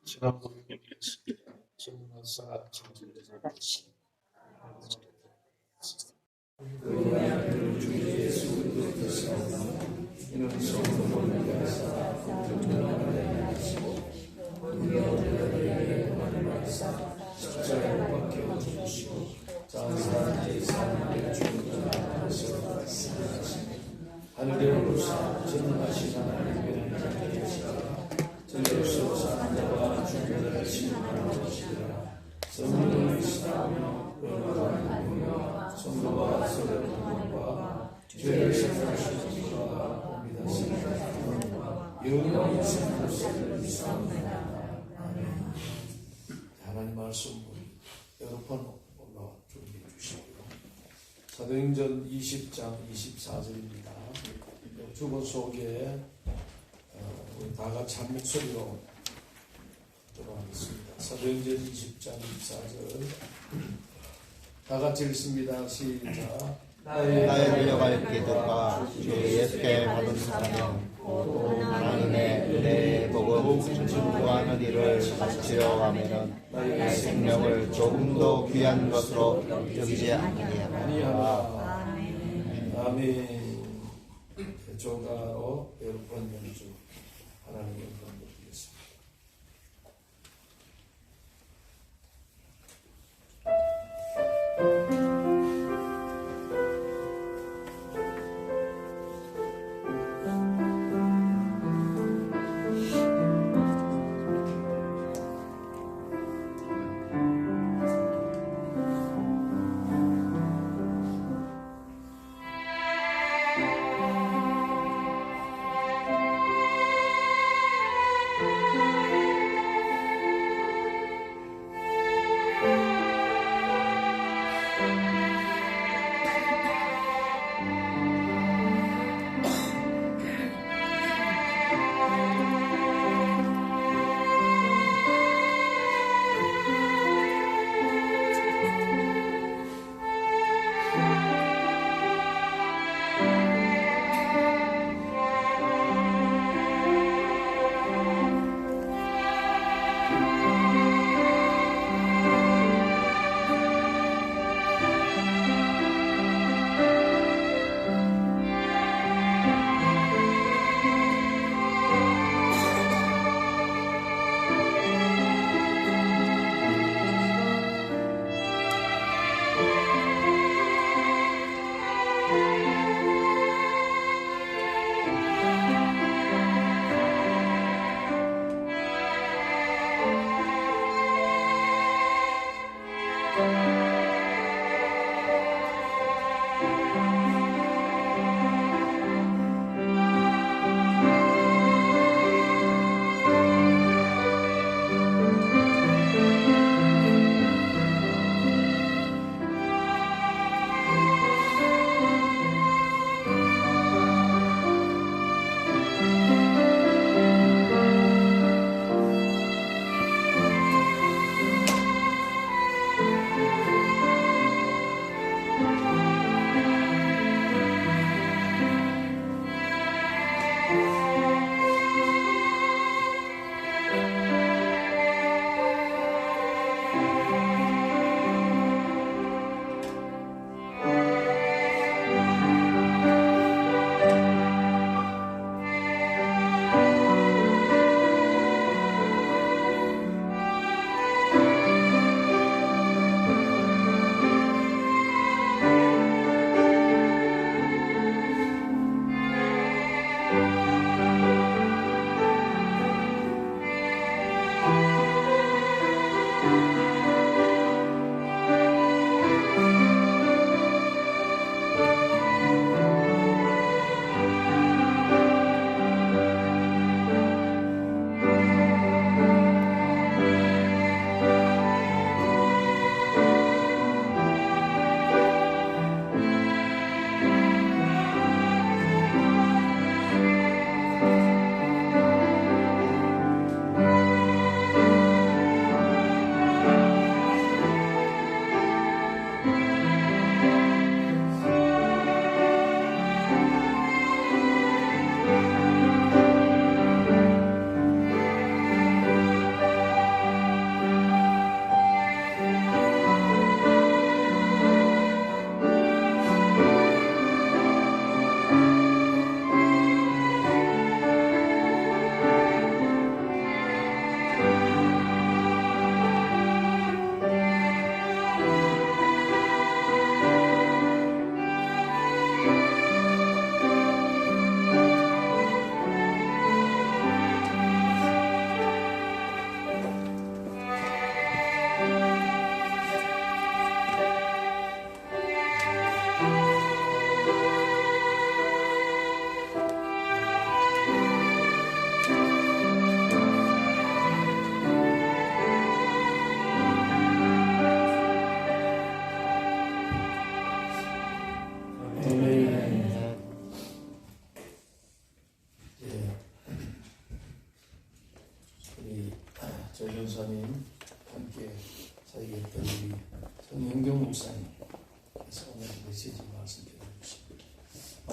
지난 고백했습니다. 진화사 진술에서 하늘에 오르사 전능하신 하나님의 자리에서 전도서 사랑과 주님을 신앙하시리라. 성령을 믿사하며 은혜하며 성도와 서로와 죄를 생각하시는 자가 믿으시리라. 영원히 생각하시는 믿사옵나이다. 아멘. 하나님 말씀 여러 번 올라와 준비해 주시고요. 사도행전 20장 24절입니다. 주보 속에 우리 다 같이 한 목소리로 들어가겠습니다. 사도행전 20장 24절 다 같이 읽습니다. 시작. 나의 믿어갈 기도가 주 예수께 받은 사명 하나님의 은혜의 복음 증거하는 일을 바치려 하면은 나의 생명을 조금 더 귀한 것으로 여기지 아니하라. 아멘. 조가로 여러분 연주 하나님의 영광 드리겠습니다.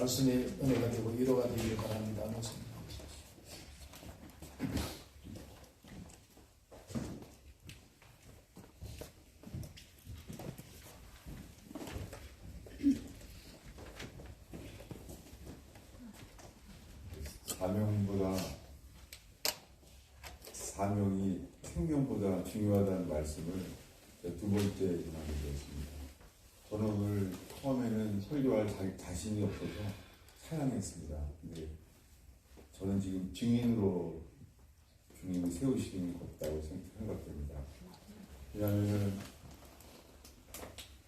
말씀의 은혜 가지고 위로가 되기를 바랍니다. 말씀. 사명이 생명보다 중요하다는 말씀을 두 번째 전하게 되었습니다. 저는 오늘 처음에는 설교할 자신이 없어서 사양했습니다. 근데 저는 지금 증인으로 주님이 세우시는 것 같다고 생각됩니다. 왜냐하면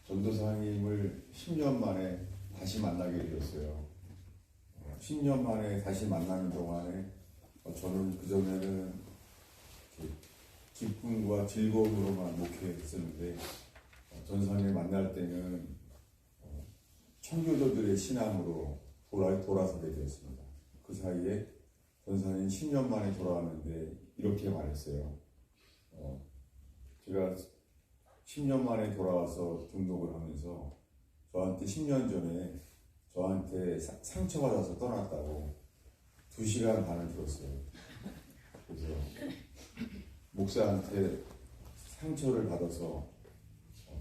전도사님을 10년 만에 다시 만나게 되었어요. 10년 만에 다시 만나는 동안에 저는 그전에는 기쁨과 즐거움으로만 목회했었는데 전사님을 만날 때는 청교도들의 신앙으로 돌아서게 되었습니다. 그 사이에 전사님 10년 만에 돌아왔는데 이렇게 말했어요. 제가 10년 만에 돌아와서 등록을 하면서 저한테 10년 전에 저한테 상처받아서 떠났다고 2시간 반을 들었어요. 그래서 목사한테 상처를 받아서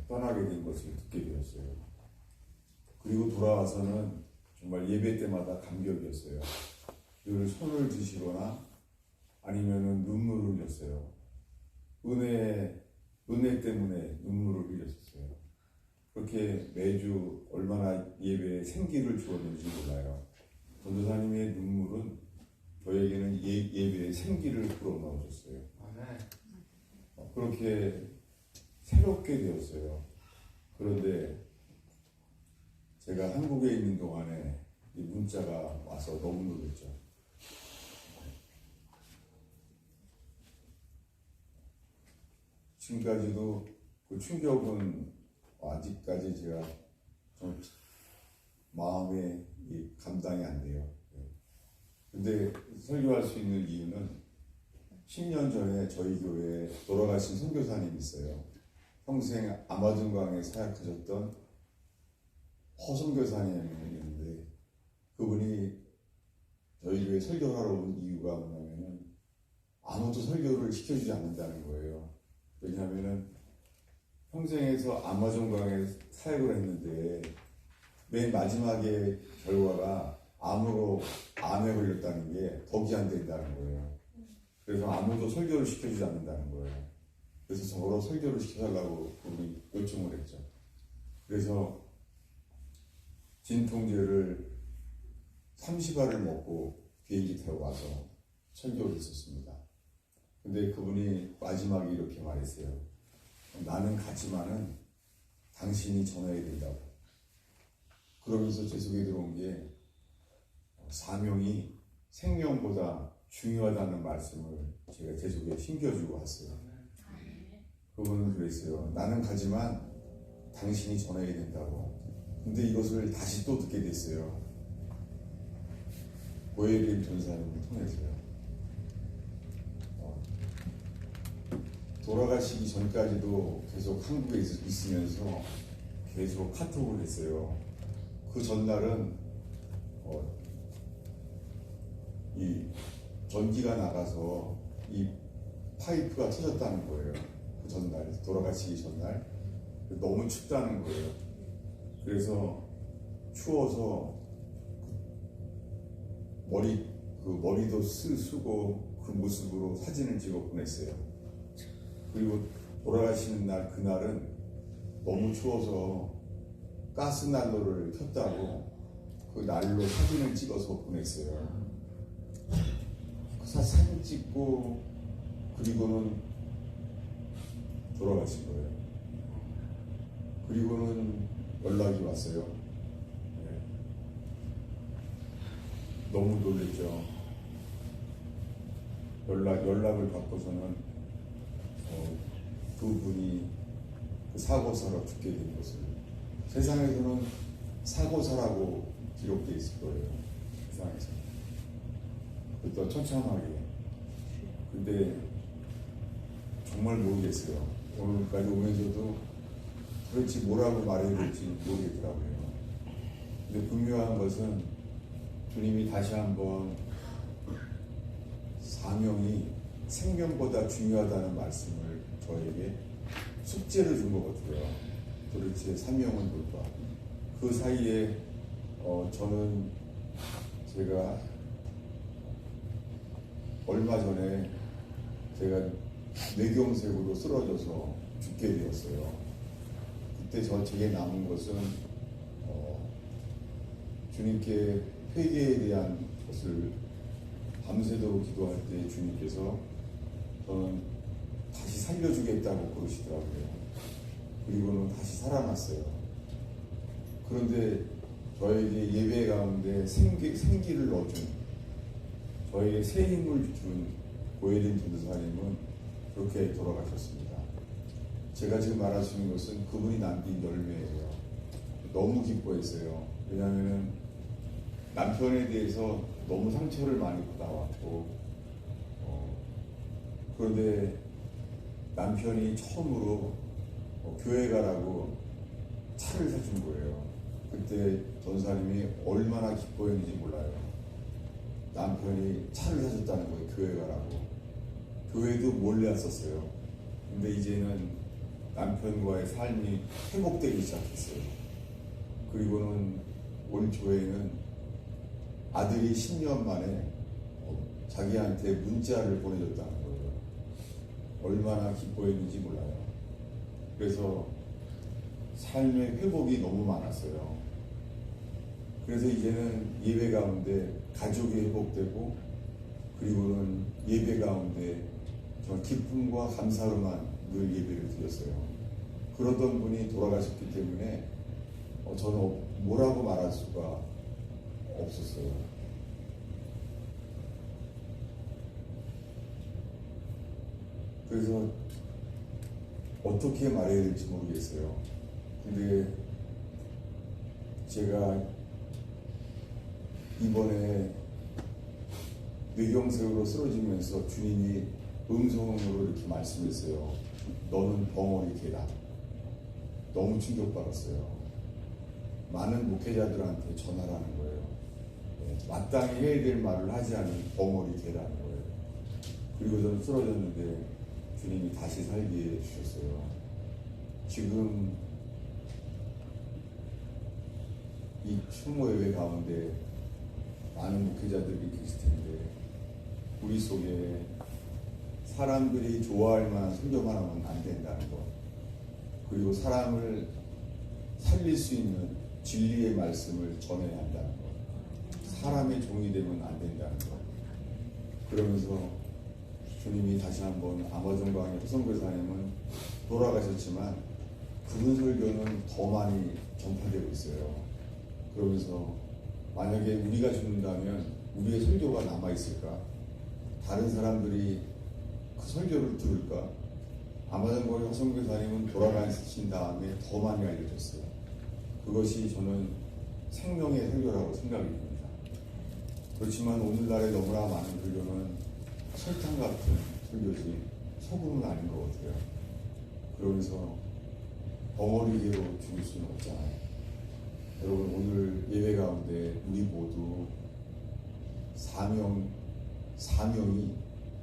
떠나게 된 것을 듣게 되었어요. 그리고 돌아와서는 정말 예배 때마다 감격이었어요. 늘 손을 드시거나 아니면은 눈물을 흘렸어요. 은혜 때문에 눈물을 흘렸었어요. 그렇게 매주 얼마나 예배에 생기를 주었는지 몰라요. 전도사님의 눈물은 저에게는 예배에 생기를 불어넣어줬어요. 그렇게 새롭게 되었어요. 그런데 제가 한국에 있는 동안에 이 문자가 와서 너무 놀랐죠. 지금까지도 그 충격은 아직까지 제가 좀 마음에 감당이 안 돼요. 근데 설교할 수 있는 이유는 10년 전에 저희 교회에 돌아가신 선교사님이 있어요. 평생 아마존강에 사역하셨던 허 선교사님이 있는데 그분이 저희 교회에 설교하러 온 이유가 뭐냐면은 아무도 설교를 시켜주지 않는다는 거예요. 왜냐하면은 평생에서 아마존강에 사역을 했는데 맨 마지막에 결과가 암으로 암에 걸렸다는 게 덕이 안 된다는 거예요. 그래서 아무도 설교를 시켜주지 않는다는 거예요. 그래서 저로 설교를 시켜달라고 우리 요청을 했죠. 그래서 진통제를 30알을 먹고 비행기 타고 와서 설교를 했었습니다. 근데 그분이 마지막에 이렇게 말했어요. 나는 가지만은 당신이 전해야 된다고. 그러면서 제 속에 들어온 게 사명이 생명보다 중요하다는 말씀을 제가 제 속에 심겨주고 왔어요. 그분은 그랬어요. 나는 가지만 당신이 전해야 된다고. 근데 이것을 다시 또 듣게 됐어요. 고혜림 전사님을 통해서요. 돌아가시기 전까지도 계속 한국에 있으면서 계속 카톡을 했어요. 그 전날은 이 전기가 나가서 이 파이프가 터졌다는 거예요. 그 전날, 돌아가시기 전날. 너무 춥다는 거예요. 그래서 추워서 머리도 쓰고 그 모습으로 사진을 찍어 보냈어요. 그리고 돌아가시는 날, 그날은 너무 추워서 가스난로를 켰다고 그 난로 사진을 찍어서 보냈어요. 그 사진 찍고 그리고는 돌아가신 거예요. 그리고는 연락이 왔어요. 네. 너무 놀랬죠. 연락을 받고서는 그분이 그 사고사로 죽게 된 것을 세상에서는 사고사라고 기록되어 있을 거예요. 세상에서. 또 처참하게. 근데 정말 모르겠어요. 오늘까지 오면서도 도대체 뭐라고 말해야 될지 모르겠더라고요. 근데 분명한 것은 주님이 다시 한번 사명이 생명보다 중요하다는 말씀을 저에게 숙제를 준 것 같아요. 도대체 사명은 뭘까? 그 사이에 저는 제가 얼마 전에 제가 뇌경색으로 쓰러져서 죽게 되었어요. 그때 제게 남은 것은 주님께 회개에 대한 것을 밤새도록 기도할 때 주님께서 저는 다시 살려주겠다고 그러시더라고요. 그리고는 다시 살아났어요. 그런데 저에게 예배 가운데 생기를 넣어준, 저에게 새 힘을 준 고혜림 전도사님은 그렇게 돌아가셨습니다. 제가 지금 말할 수 있는 것은 그분이 남긴 열매예요. 너무 기뻐했어요. 왜냐하면 남편에 대해서 너무 상처를 많이 받아왔고, 그런데 남편이 처음으로 교회 가라고 차를 사준 거예요. 그때 전사님이 얼마나 기뻐했는지 몰라요. 남편이 차를 사줬다는 거예요. 교회 가라고. 교회도 몰래 왔었어요. 근데 이제는 남편과의 삶이 회복되기 시작했어요. 그리고는 올 교회는 아들이 10년 만에 자기한테 문자를 보내줬다는 거예요. 얼마나 기뻐했는지 몰라요. 그래서 삶의 회복이 너무 많았어요. 그래서 이제는 예배 가운데 가족이 회복되고, 그리고는 예배 가운데 정말 기쁨과 감사로만 늘 예배를 드렸어요. 그러던 분이 돌아가셨기 때문에 저는 뭐라고 말할 수가 없었어요. 그래서 어떻게 말해야 될지 모르겠어요. 근데 제가 이번에 뇌경색으로 쓰러지면서 주님이 음성으로 이렇게 말씀했어요. 너는 벙어리 개다. 너무 충격받았어요. 많은 목회자들한테 전하라는 거예요. 마땅히 해야 될 말을 하지 않은 벙어리 개라는 거예요. 그리고 저는 쓰러졌는데 주님이 다시 살게 해주셨어요. 지금 이 추모 예배 가운데 많은 목회자들이 계실 텐데, 우리 속에 사람들이 좋아할 만한 설교만 하면 안 된다는 것, 그리고 사람을 살릴 수 있는 진리의 말씀을 전해야 한다는 것, 사람의 종이 되면 안 된다는 것. 그러면서 주님이 다시 한번 아마존 강의 호성교사님은 돌아가셨지만 그분 설교는 더 많이 전파되고 있어요. 그러면서 만약에 우리가 죽는다면 우리의 설교가 남아있을까? 다른 사람들이 그 설교를 들을까? 아마존 강의 호성교사님은 돌아가신 다음에 더 많이 알려졌어요. 그것이 저는 생명의 설교라고 생각이 듭니다. 그렇지만 오늘날에 너무나 많은 설교는 설탕 같은 설교지 소금은 아닌 것 같아요. 그러면서 벙어리개로 죽을 수는 없잖아요. 여러분, 오늘 예배 가운데 우리 모두 사명이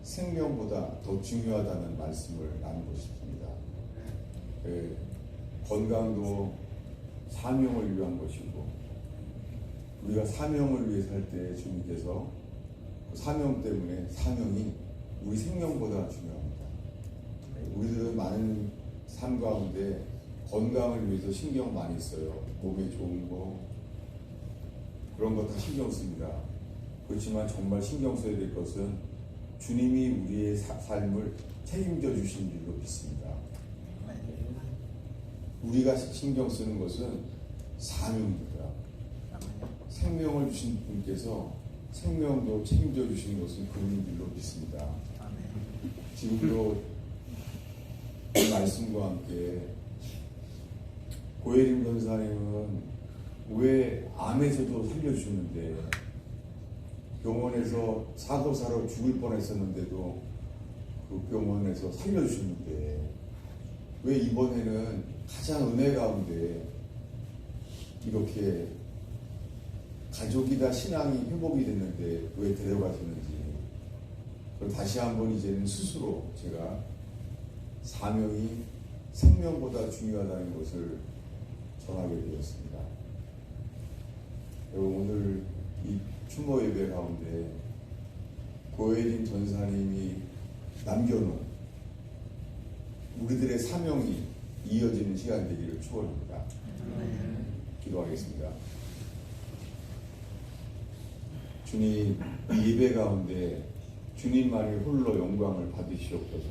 생명보다 더 중요하다는 말씀을 나누고 싶습니다. 건강도 사명을 위한 것이고, 우리가 사명을 위해 살 때 주님께서 그 사명 때문에 사명이 우리 생명보다 중요합니다. 우리들은 많은 삶 가운데 건강을 위해서 신경 많이 써요. 몸에 좋은 거, 그런 거 다 신경 씁니다. 그렇지만 정말 신경 써야 될 것은 주님이 우리의 삶을 책임져 주신 줄로 믿습니다. 우리가 신경 쓰는 것은 사명입니다. 생명을 주신 분께서 생명도 책임져 주신 것은 그분인 줄로 믿습니다. 지금도 이 말씀과 함께 고혜림 전사님은 왜 암에서도 살려주셨는데, 병원에서 사고사로 죽을 뻔했었는데도 그 병원에서 살려주셨는데, 왜 이번에는 가장 은혜 가운데 이렇게 가족이 다 신앙이 회복이 됐는데 왜 데려가셨는지 그걸 다시 한번 이제는 스스로 제가 사명이 생명보다 중요하다는 것을 전하게 되었습니다. 그리고 오늘 이 추모 예배 가운데 고혜림 전사님이 남겨놓은 우리들의 사명이 이어지는 시간 되기를 축원합니다. 기도하겠습니다. 주님, 이 예배 가운데 주님만이 홀로 영광을 받으시옵소서.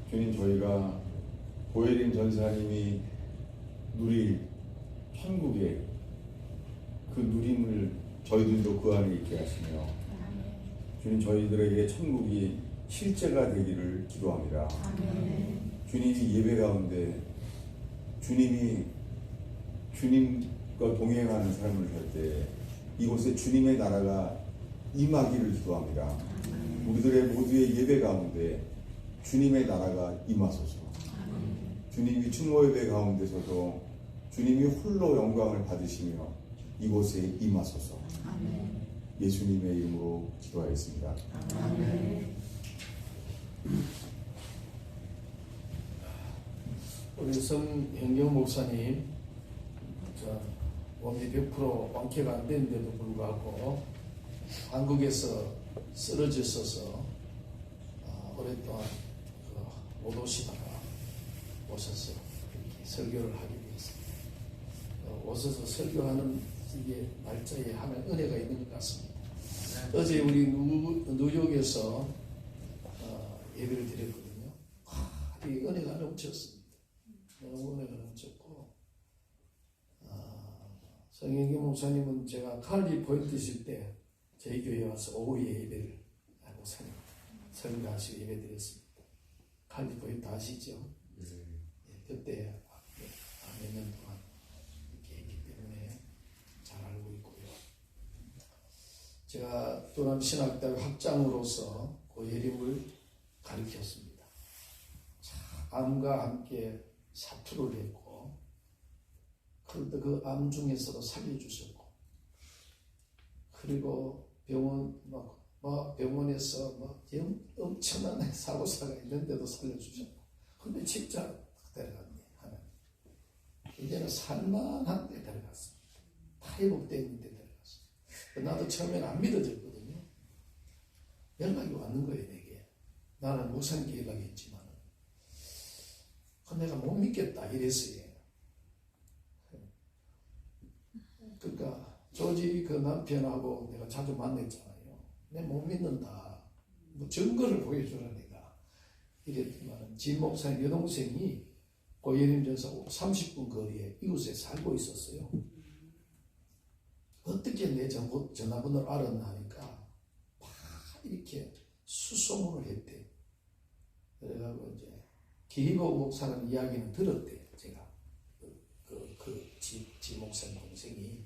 주님, 저희가 고혜림 전사님이 누릴 천국의 그 누림을 저희들도 그 안에 있게 하시며 주님, 저희들에게 천국이 실제가 되기를 기도합니다. 주님이 예배 가운데 주님이 주님과 동행하는 삶을 살 때 이곳에 주님의 나라가 임하기를 기도합니다. 우리들의 모두의 예배 가운데 주님의 나라가 임하소서. 주님이 추모 예배 가운데서도 주님이 홀로 영광을 받으시며 이곳에 임하소서. 예수님의 이름으로 기도하였습니다. 우리 성현경 목사님, 몸이 100% 완쾌가 안 되는데도 불구하고 한국에서 쓰러졌어서 오랫동안 못 오시다가 오셔서 이렇게 설교를 하게 되었습니다. 오셔서 설교하는 이게 날짜에 하나의 은혜가 있는 것 같습니다. 어제 우리 뉴욕에서 예배를 드렸거든요. 이 은혜가 넘쳤습니다. 너무 은혜가 넘쳤고, 성현경 목사님은 제가 칼리 포인트 있을 때 저희 교회에 와서 오후에 예배를 목사님 설교하시고 예배 드렸습니다. 칼리 포인트 아시죠? 그때 몇 년 동안 이렇게 했기 때문에 잘 알고 있고요. 제가 도남신학대학 학장으로서 고예림을 가르쳤습니다. 암과 함께 사투를 했고, 그런데 그 암 중에서도 살려주셨고, 그리고 병원에서 엄청난 사고사가 있는데도 살려주셨고, 근데 진짜 데려갔네, 하나님. 이제는 살만한 데 데려갔습니다. 다 회복된 데 데려갔습니다. 나도 처음에는 안 믿어졌거든요. 연락이 왔는 거예요, 내게. 나는 무슨 연락이 있지만, 내가 못 믿겠다, 이랬어요. 그러니까, 조지 그 남편하고 내가 자주 만났잖아요. 내가 못 믿는다. 뭐 증거를 보여주라, 내가. 이랬지만, 진 목사님 여동생이 고예림 전사 30분 거리에 이웃에 살고 있었어요. 어떻게 내 전화번호를 알았나 하니까, 막 이렇게 수소문을 했대. 그래가지고 이제, 기희보 목사는 이야기는 들었대요, 제가. 지 목사님 동생이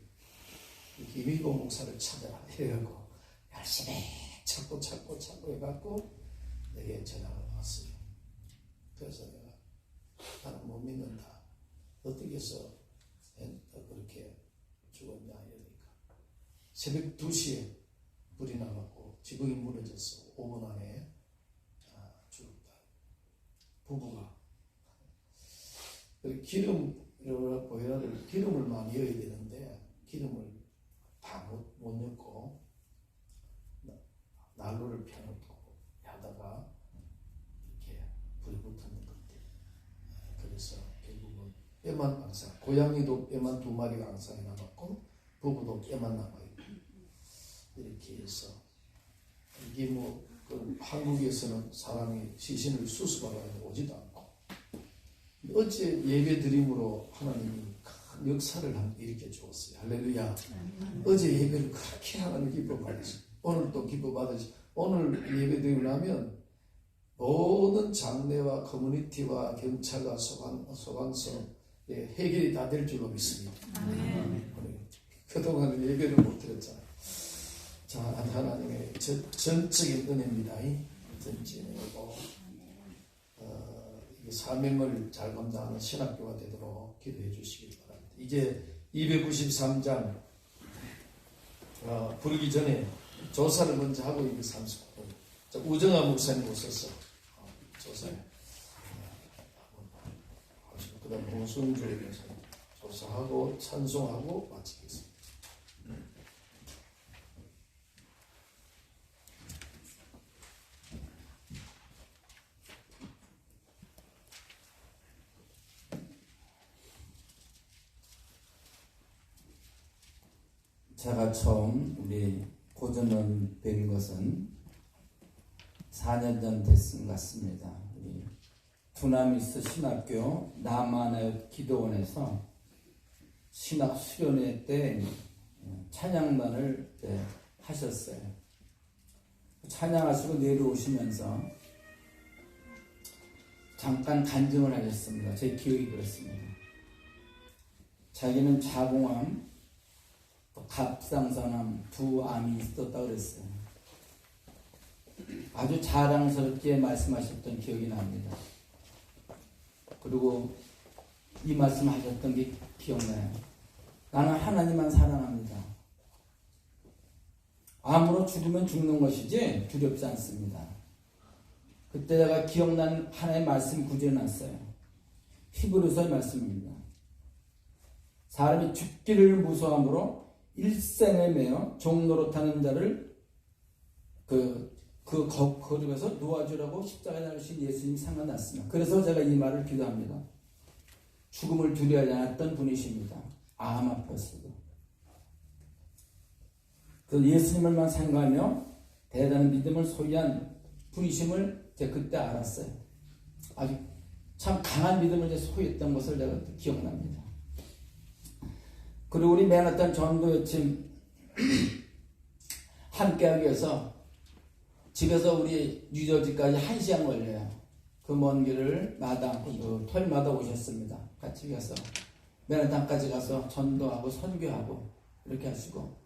기희보 목사를 찾아라 해가지고 열심히 찾고 해갖고 내게 전화가 왔어요. 그래서 내가 나는 못 믿는다. 어떻게 해서 그렇게 죽었냐 이러니까 새벽 2시에 불이 나갖고 지붕이 무너졌어. 5분 안에 죽었다. 부부가 기름을 많이 넣어야 되는데 기름을 다 못 넣고 난로를 펴놓고 하다가 이렇게 불이 붙었는 것 같아요. 그래서 결국은 뼈만 앙상, 고양이도 뼈만 2마리가 앙상이 남았고 부부도 뼈만 남아있고 이렇게 해서 이게 한국에서는 사람이 시신을 수습하러 오지도 않고 어째 예배 드림으로 하나님이 큰 역사를 일으켜 주었어요. 할렐루야. 어제 예배를 그렇게 하나님 기뻐 받으시고 오늘 또 기뻐 받으시고 오늘 예배 드리고 나면 모든 장례와 커뮤니티와 경찰과 소방서 해결이 다 될 줄로 믿습니다. 그동안 예배를 못 드렸잖아요. 자, 하나님의 전적인 은혜입니다. 전적인 은혜고 사명을 잘 감당하는 신학교가 되도록 기도해 주시기 바랍니다. 이제 293장 부르기 전에 조사를 먼저 하고 있는 30분. 우정아 목사님 오셔서 조사해. 그 다음 홍순주에 대해서 조사하고 찬송하고 마치겠습니다. 제가 처음 우리 고전원 뵌 것은 4년 전 됐은 것 같습니다. 우리 두나미스 신학교 남한의 기도원에서 신학 수련회 때 찬양단을 하셨어요. 찬양하시고 내려오시면서 잠깐 간증을 하셨습니다. 제 기억이 그렇습니다. 자기는 자궁암, 갑상선암 두 암이 있었다고 그랬어요. 아주 자랑스럽게 말씀하셨던 기억이 납니다. 그리고 이 말씀하셨던 게 기억나요. 나는 하나님만 사랑합니다. 암으로 죽으면 죽는 것이지 두렵지 않습니다. 그때 제가 기억난 하나의 말씀 구절해놨어요. 히브리서의 말씀입니다. 사람이 죽기를 무서함으로 일생에 매여 종노릇하는 자를 거룩에서 놓아주라고 십자가에 달리신 예수님이 생각났습니다. 그래서 제가 이 말을 기도합니다. 죽음을 두려워하지 않았던 분이십니다. 암 아팠어도. 그 예수님을만 생각하며 대단한 믿음을 소유한 분이심을 제가 그때 알았어요. 아주 참 강한 믿음을 이제 소유했던 것을 제가 기억납니다. 그리고 우리 맨하탄 전도 요침 함께하기 위해서 집에서 우리 뉴저지까지 1시간 걸려요. 그 먼 길을 토요일마다 오셨습니다. 같이 가서 맨하탄까지 가서 전도하고 선교하고 이렇게 하시고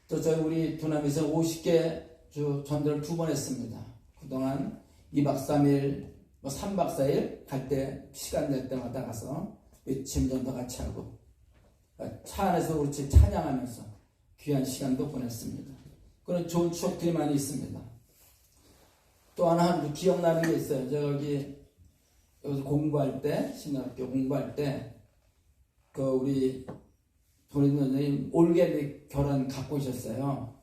또 저희 우리 두남에서 50개 주 전도를 2번 했습니다. 그동안 2박 3일 3박 4일 갈 때 시간 낼 때마다 가서 외침 전도 같이 하고 차 안에서 그렇지 찬양하면서 귀한 시간도 보냈습니다. 그런 좋은 추억들이 많이 있습니다. 또 하나 기억나는 게 있어요. 제가 여기서 공부할 때, 신학교 공부할 때, 우리 도린 선생님 올게믹 결혼 갖고 오셨어요.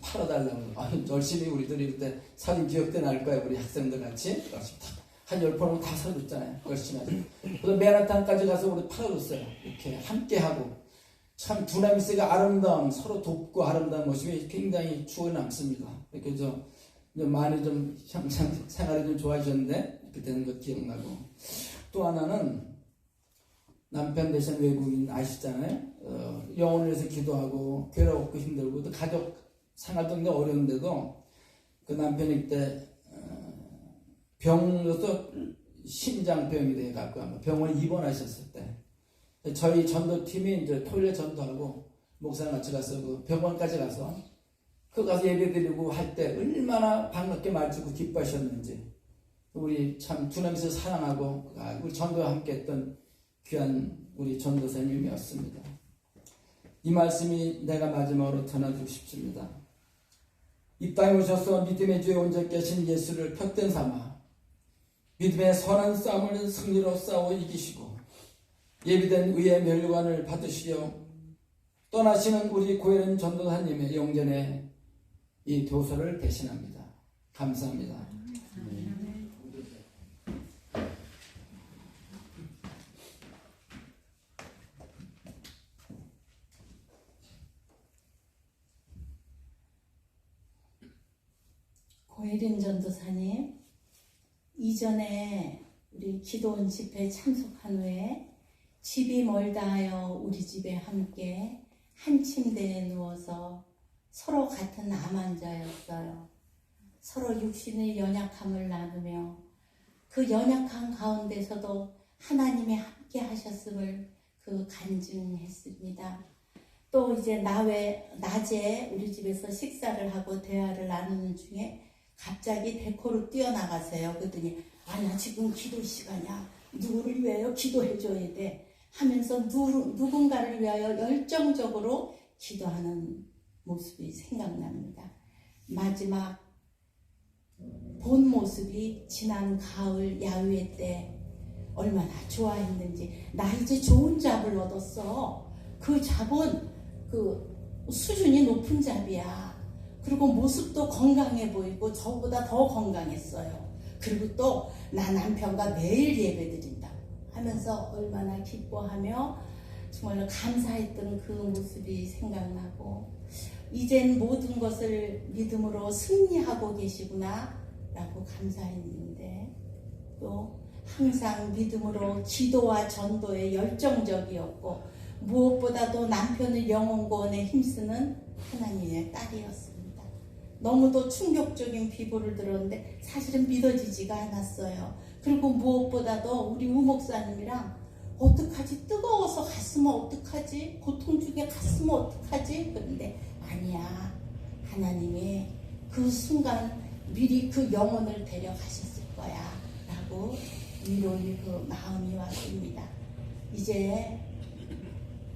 팔아달라고. 열심히 우리들이 그때 사진 기억도 날 거예요. 우리 학생들 같이. 열심히 한 10번은 다 사줬잖아요. 열심히 하죠. 그래서 맨하탄까지 가서 우리 팔아줬어요. 이렇게 함께하고. 참 두나미스가 아름다운, 서로 돕고 아름다운 모습이 굉장히 추억에 남습니다. 이렇게 많이 좀 생활이 좀 좋아지셨는데, 이렇게 되는 거 기억나고. 또 하나는 남편 대신 외국인 아시잖아요. 영혼을 위해서 기도하고, 괴롭고 힘들고, 또 가족 생활도 굉장히 어려운데도, 그 남편이 그때, 병으로서 심장병이 돼갖고 병원에 입원하셨을 때 저희 전도팀이 이제 토요일에 전도하고 목사님 같이 가서 그 병원까지 가서 가서 예배드리고 할 때 얼마나 반갑게 맞추고 기뻐하셨는지 우리 참 두나미에서 사랑하고 우리 전도와 함께했던 귀한 우리 전도사님이었습니다. 이 말씀이 내가 마지막으로 전해드리고 싶습니다. 이 땅에 오셔서 믿음의 주에 온전 계신 예수를 푯된 삼아 믿음의 선한 싸움을 승리로 싸워 이기시고 예비된 의의 멸관을 받으시려 떠나시는 우리 고혜련 전도사님의 영전에 이 도서를 대신합니다. 감사합니다. 고혜련 전도사님, 이전에 우리 기도원 집회에 참석한 후에 집이 멀다 하여 우리 집에 함께 한 침대에 누워서 서로 같은 암 환자였어요. 서로 육신의 연약함을 나누며 그 연약한 가운데서도 하나님이 함께 하셨음을 간증했습니다. 또 이제 낮에 우리 집에서 식사를 하고 대화를 나누는 중에 갑자기 데코로 뛰어나가세요. 그랬더니 나 지금 기도 시간이야. 누구를 위하여 기도해줘야 돼 하면서 누군가를 위하여 열정적으로 기도하는 모습이 생각납니다. 마지막 본 모습이 지난 가을 야유회 때 얼마나 좋아했는지. 나 이제 좋은 잡을 얻었어. 그 잡은 그 수준이 높은 잡이야. 그리고 모습도 건강해 보이고 저보다 더 건강했어요. 그리고 또 나 남편과 매일 예배드린다 하면서 얼마나 기뻐하며 정말로 감사했던 그 모습이 생각나고, 이젠 모든 것을 믿음으로 승리하고 계시구나 라고 감사했는데, 또 항상 믿음으로 기도와 전도에 열정적이었고, 무엇보다도 남편의 영혼구원에 힘쓰는 하나님의 딸이었습니다. 너무도 충격적인 비보를 들었는데 사실은 믿어지지가 않았어요. 그리고 무엇보다도 우리 우목사님이랑 어떡하지? 뜨거워서 갔으면 어떡하지? 고통 중에 갔으면 어떡하지? 그런데 아니야. 하나님이 그 순간 미리 그 영혼을 데려가셨을 거야 라고 위로의 그 마음이 왔습니다. 이제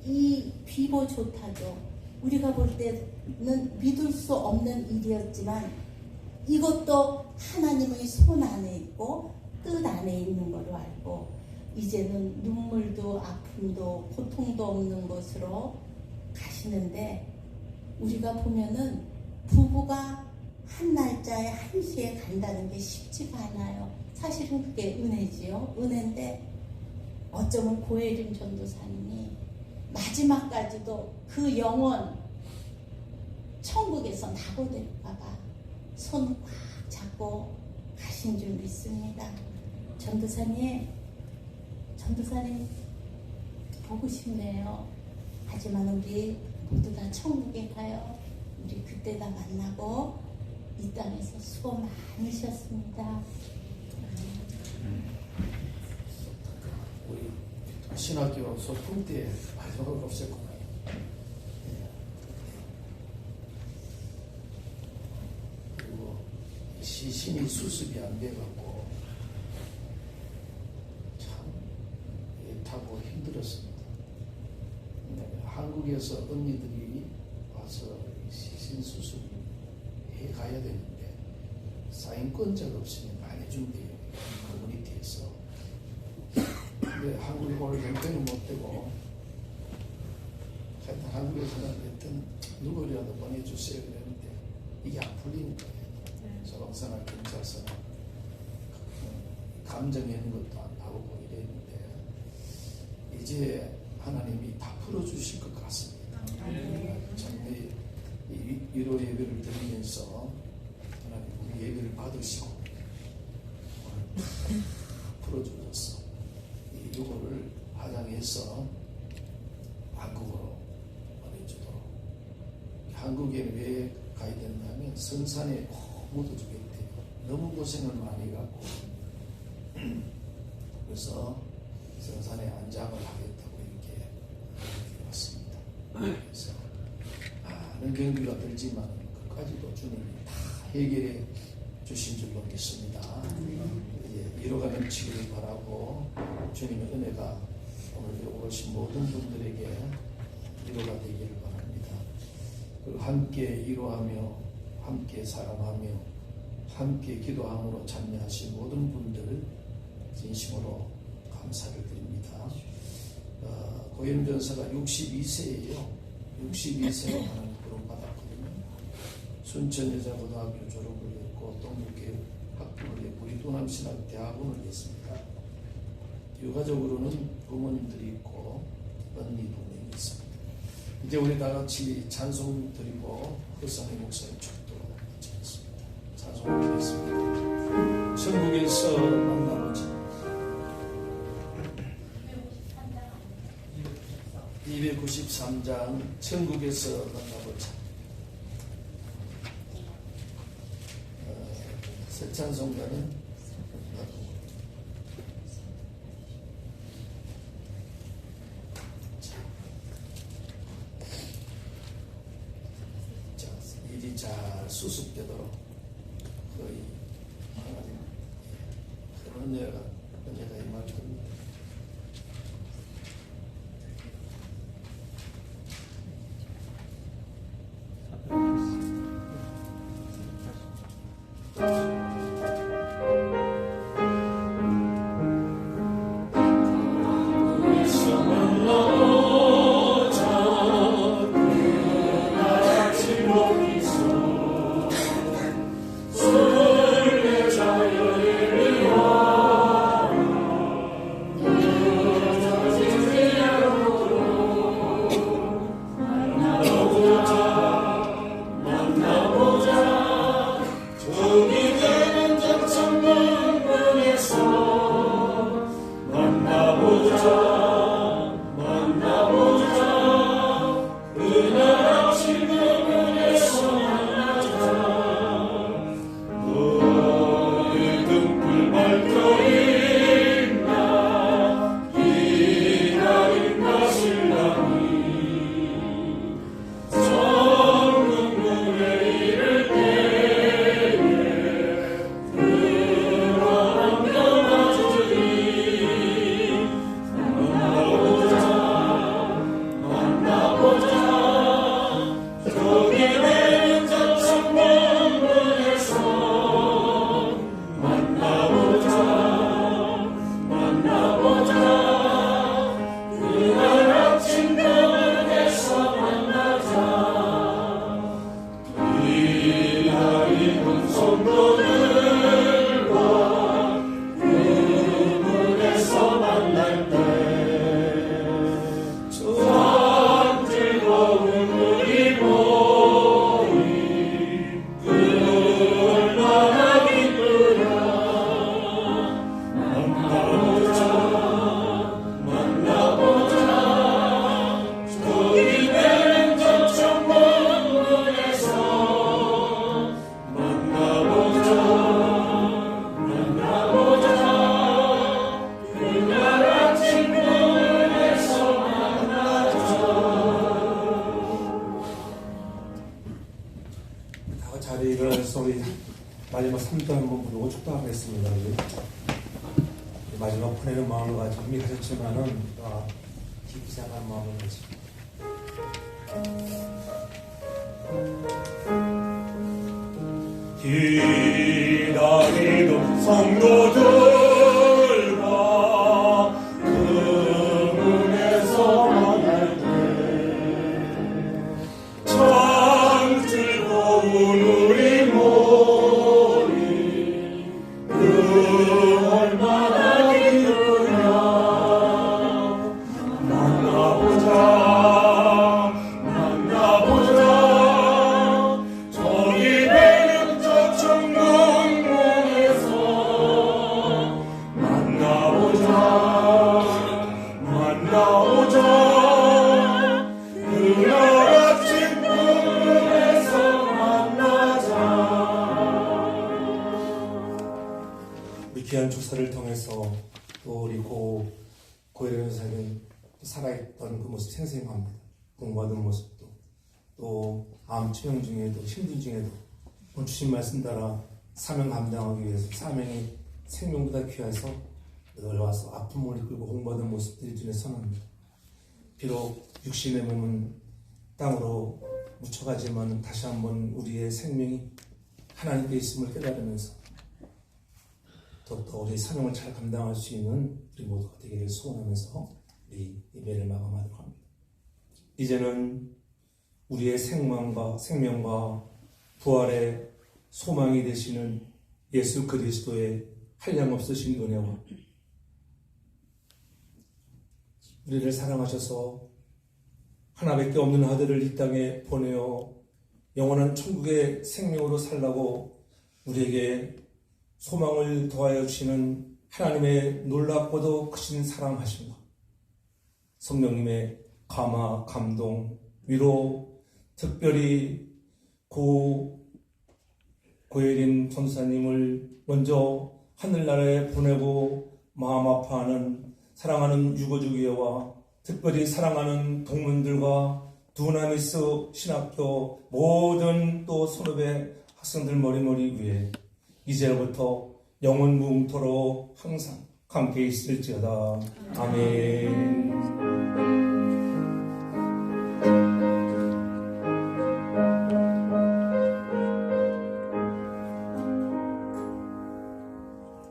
이 비보조차도 우리가 볼 때는 믿을 수 없는 일이었지만 이것도 하나님의 손 안에 있고 뜻 안에 있는 걸로 알고, 이제는 눈물도 아픔도 고통도 없는 곳으로 가시는데, 우리가 보면은 부부가 한 날짜에 한 시에 간다는 게 쉽지가 않아요. 사실은 그게 은혜지요. 은혜인데 어쩌면 고혜림 전도사님이 마지막까지도 그 영혼 천국에서 낙오될까봐 손 꽉 잡고 가신 줄 믿습니다. 전도사님 보고 싶네요. 하지만 우리 모두 다 천국에 가요. 우리 그때 다 만나고, 이 땅에서 수고 많으셨습니다. 우리 신학교 소풍 때 마지막으로 오셨구나. 그리고 시신이 수습이 안 돼갖고 참 애타고 힘들었습니다. 한국에서 언니들이 와서 시신 수습 해 가야 되는데 사인권자가 없으면 안 해준대요. 커뮤니티에서. 근데 한국에 오늘 형편이 못 되고, 하여튼 한국에서는 하여튼 누구라도 보내주세요 그랬는데 이게 안 풀리는 거예요. 소방서나 경찰서나 감정에 있는 것도 안 나오고 이랬는데, 이제 하나님이 다 풀어주실 것 같습니다. 정말 위로 예배를 드리면서 하나님 우리 예배를 받으시고 풀어주셔서 이거를 화장해서 한국으로 보내주도록. 한국에 왜 가야 된다면 성산에 묻어 주겠대요. 너무 고생을 많이 갖고 그래서 성산에 안장을 하겠다고 이렇게 왔습니다. 그래서 많은 경비가 들지만 그까지도 주님이 다 해결해 주신 줄로 믿습니다. 위로가 넘치기를 바라고, 주님의 은혜가 오늘 오신 모든 분들에게 위로가 되기를 바랍니다. 그리고 함께 위로하며 함께 사랑하며 함께 기도함으로 참여하신 모든 분들 진심으로 감사를 드립니다. 고혜림 전사가 62세예요. 62세로 하나님 부름받았거든요. 순천여자고등학교 졸업을 했고 동국교육 학부를 했고 우리 도남신학대학원을 했습니다. 유가족으로는 부모님들이 있고 언니 동생이 있습니다. 이제 우리 다 같이 찬송 드리고 흑산의 목사님 축도로 마치겠습니다. 찬송 드리겠습니다. 천국에서 만나보자. 293장 천국에서 만나보자. 새 찬송가는 자, 일이 잘 수습되도록 거의 하나님 그런 은혜가 임할 겁니다. 다 자리에 일어나서 우리 마지막 3도 한번 부르고 축도하겠습니다. 마지막 보내는 마음을 가지고 이미 하셨지만은 깊이 생각한 마음을 가지고 기다리던 성도들과 그 문에서 만날 때 참 즐거운 우리 모임 그 얼마나 기쁘냐 만나보자 저기 배는 저쪽 문에서 만나보자 그날 아침 문에서 만나자. 우리 귀한 조사를 통해서 또 우리 고혜련 선생님 살아있던 그 모습 생생합니다. 공부하는 모습도 또 암 치명 중에도 힘든 중에도 주신 말씀 따라 사명 감당하기 위해서 사명이 생명보다 귀해서 늘 와서 아픔을 이끌고 공부하는 모습들이 눈에 선합니다. 비록 육신의 몸은 땅으로 묻혀가지만 다시 한번 우리의 생명이 하나님께 있음을 깨달으면서 더욱더 우리 사명을 잘 감당할 수 있는 우리 모두가 되기를 소원하면서 우리 예배를 마감하도록 합니다. 이제는 우리의 생명과 부활의 소망이 되시는 예수 그리스도의 한량없으신 은혜와 우리를 사랑하셔서 하나밖에 없는 아들을 이 땅에 보내어 영원한 천국의 생명으로 살라고 우리에게 소망을 더하여 주시는 하나님의 놀랍고도 크신 사랑하심과 성령님의 감화, 감동, 위로, 특별히 고혜린 전사님을 먼저 하늘나라에 보내고 마음 아파하는 사랑하는 유거주교와 특별히 사랑하는 동문들과 두나미스 신학교 모든 또 선후배 학생들 머리머리 위에 이제부터 영원 무궁토록 항상 함께 있을지어다. 아멘.